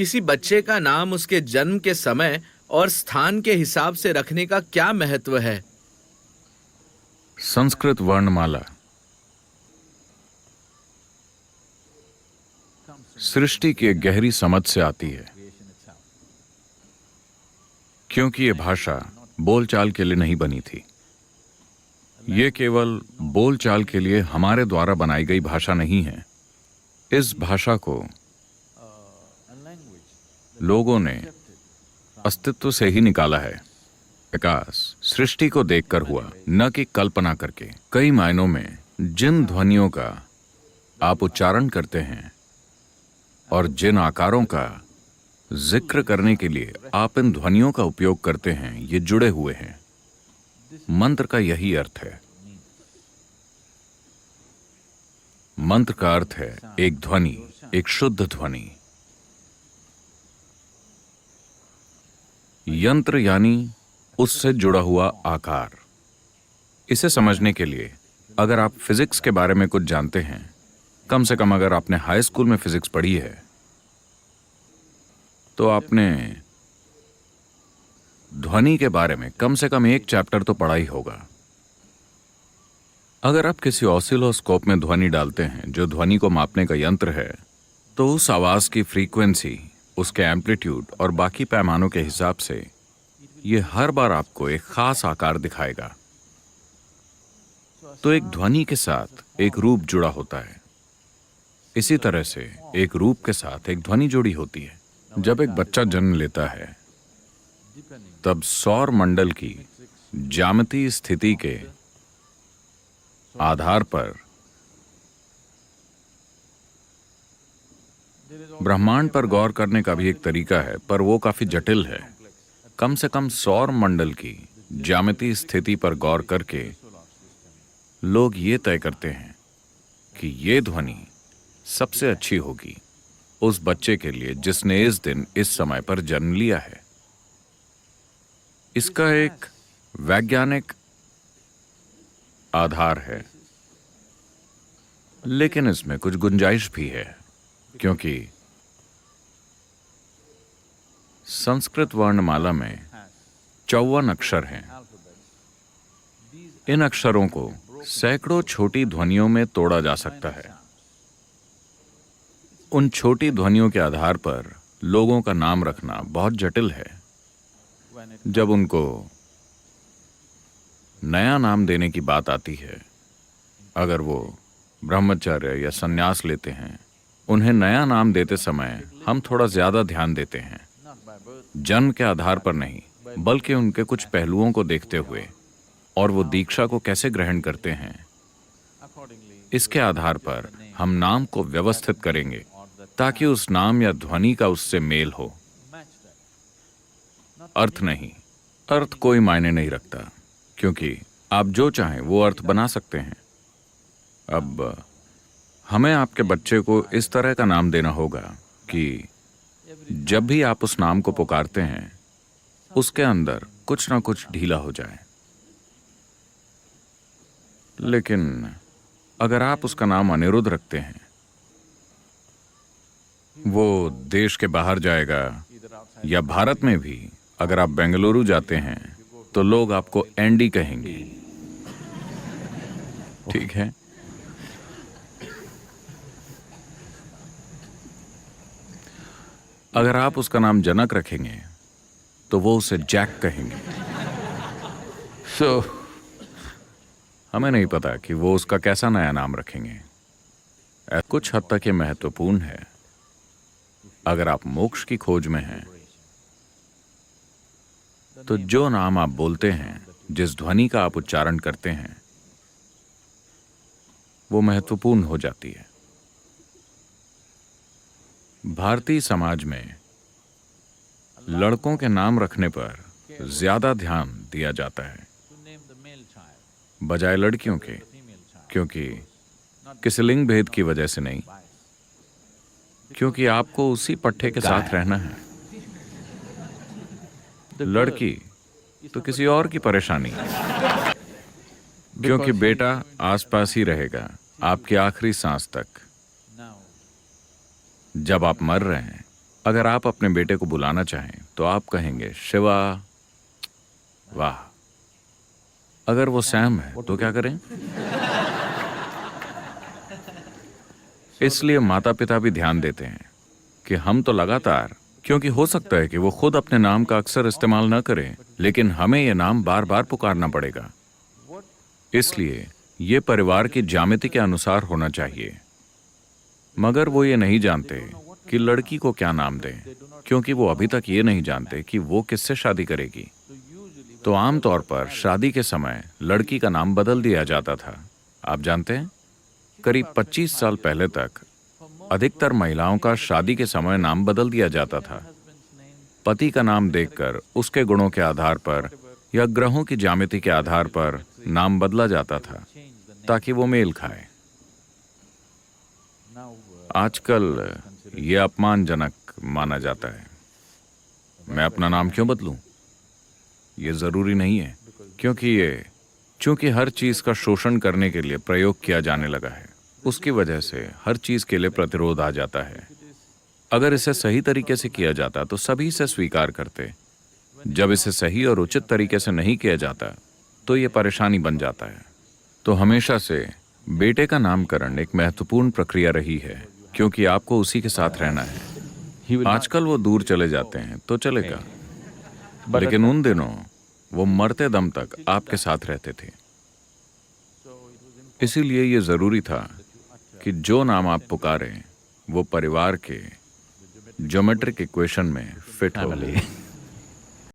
किसी बच्चे का नाम उसके जन्म के समय और स्थान के हिसाब से रखने का क्या महत्व है? संस्कृत वर्णमाला सृष्टि की एक गहरी समझ से आती है, क्योंकि ये भाषा बोलचाल के लिए नहीं बनी थी। ये केवल बोलचाल के लिए हमारे द्वारा बनाई गई भाषा नहीं है। इस भाषा को लोगों ने अस्तित्व से ही निकाला है। विकास सृष्टि को देखकर हुआ, न कि कल्पना करके। कई मायनों में जिन ध्वनियों का आप उच्चारण करते हैं और जिन आकारों का जिक्र करने के लिए आप इन ध्वनियों का उपयोग करते हैं, ये जुड़े हुए हैं। मंत्र का यही अर्थ है। मंत्र का अर्थ है एक ध्वनि, एक शुद्ध ध्वनि। यंत्र यानी उससे जुड़ा हुआ आकार। इसे समझने के लिए अगर आप फिजिक्स के बारे में कुछ जानते हैं, कम से कम अगर आपने हाई स्कूल में फिजिक्स पढ़ी है, तो आपने ध्वनि के बारे में कम से कम एक चैप्टर तो पढ़ा ही होगा। अगर आप किसी ऑसिलोस्कोप में ध्वनि डालते हैं, जो ध्वनि को मापने का यंत्र है, तो उस आवाज की फ्रीक्वेंसी, उसके एम्पलीट्यूड और बाकी पैमानों के हिसाब से ये हर बार आपको एक खास आकार दिखाएगा। तो एक ध्वनि के साथ एक रूप जुड़ा होता है। इसी तरह से एक रूप के साथ एक ध्वनि जुड़ी होती है। जब एक बच्चा जन्म लेता है, तब सौर मंडल की ज्यामितीय स्थिति के आधार पर ब्रह्मांड पर गौर करने का भी एक तरीका है, पर वो काफी जटिल है। कम से कम सौर मंडल की ज्यामितीय स्थिति पर गौर करके लोग ये तय करते हैं कि ये ध्वनि सबसे अच्छी होगी उस बच्चे के लिए जिसने इस दिन इस समय पर जन्म लिया है। इसका एक वैज्ञानिक आधार है, लेकिन इसमें कुछ गुंजाइश भी है, क्योंकि संस्कृत वर्णमाला में 54 अक्षर हैं। इन अक्षरों को सैकड़ों छोटी ध्वनियों में तोड़ा जा सकता है। उन छोटी ध्वनियों के आधार पर लोगों का नाम रखना बहुत जटिल है। जब उनको नया नाम देने की बात आती है, अगर वो ब्रह्मचर्य या संन्यास लेते हैं, उन्हें नया नाम देते समय हम थोड़ा ज्यादा ध्यान देते हैं। जन्म के आधार पर नहीं, बल्कि उनके कुछ पहलुओं को देखते हुए और वो दीक्षा को कैसे ग्रहण करते हैं, इसके आधार पर हम नाम को व्यवस्थित करेंगे ताकि उस नाम या ध्वनि का उससे मेल हो। अर्थ नहीं, अर्थ कोई मायने नहीं रखता, क्योंकि आप जो चाहें वो अर्थ बना सकते हैं। अब हमें आपके बच्चे को इस तरह का नाम देना होगा कि जब भी आप उस नाम को पुकारते हैं, उसके अंदर कुछ ना कुछ ढीला हो जाए। लेकिन अगर आप उसका नाम अनिरुद्ध रखते हैं, वो देश के बाहर जाएगा, या भारत में भी अगर आप बेंगलुरु जाते हैं तो लोग आपको एंडी कहेंगे। ठीक है? अगर आप उसका नाम जनक रखेंगे तो वो उसे जैक कहेंगे। हमें नहीं पता कि वो उसका कैसा नया नाम रखेंगे। कुछ हद तक ये महत्वपूर्ण है। अगर आप मोक्ष की खोज में हैं, तो जो नाम आप बोलते हैं, जिस ध्वनि का आप उच्चारण करते हैं, वो महत्वपूर्ण हो जाती है। भारतीय समाज में लड़कों के नाम रखने पर ज्यादा ध्यान दिया जाता है बजाय लड़कियों के, क्योंकि किसी लिंग भेद की वजह से नहीं, क्योंकि आपको उसी पट्टे के साथ रहना है। लड़की तो किसी और की परेशानी, क्योंकि बेटा आसपास ही रहेगा आपकी आखिरी सांस तक। जब आप मर रहे हैं अगर आप अपने बेटे को बुलाना चाहें तो आप कहेंगे शिवा। वाह। अगर वो सैम है तो क्या करें? इसलिए माता पिता भी ध्यान देते हैं कि हम तो लगातार, क्योंकि हो सकता है कि वो खुद अपने नाम का अक्सर इस्तेमाल न करें, लेकिन हमें ये नाम बार बार पुकारना पड़ेगा। इसलिए ये परिवार की ज्यामिति के अनुसार होना चाहिए। मगर वो ये नहीं जानते कि लड़की को क्या नाम दें, क्योंकि वो अभी तक ये नहीं जानते कि वो किससे शादी करेगी। तो आमतौर पर शादी के समय लड़की का नाम बदल दिया जाता था। आप जानते हैं, करीब 25 साल पहले तक अधिकतर महिलाओं का शादी के समय नाम बदल दिया जाता था। पति का नाम देखकर उसके गुणों के आधार पर या ग्रहों की ज्यामिति के आधार पर नाम बदला जाता था ताकि वो मेल खाए। आजकल ये अपमानजनक माना जाता है। मैं अपना नाम क्यों बदलूं? ये जरूरी नहीं है, क्योंकि हर चीज का शोषण करने के लिए प्रयोग किया जाने लगा है। उसकी वजह से हर चीज के लिए प्रतिरोध आ जाता है। अगर इसे सही तरीके से किया जाता तो सभी इसे स्वीकार करते। जब इसे सही और उचित तरीके से नहीं किया जाता तो ये परेशानी बन जाता है। तो हमेशा से बेटे का नामकरण एक महत्वपूर्ण प्रक्रिया रही है, क्योंकि आपको उसी के साथ रहना है। आजकल वो दूर चले जाते हैं तो चलेगा, लेकिन उन दिनों वो मरते दम तक आपके साथ रहते थे। इसीलिए ये जरूरी था कि जो नाम आप पुकारें वो परिवार के ज्योमेट्रिक इक्वेशन में फिट हो।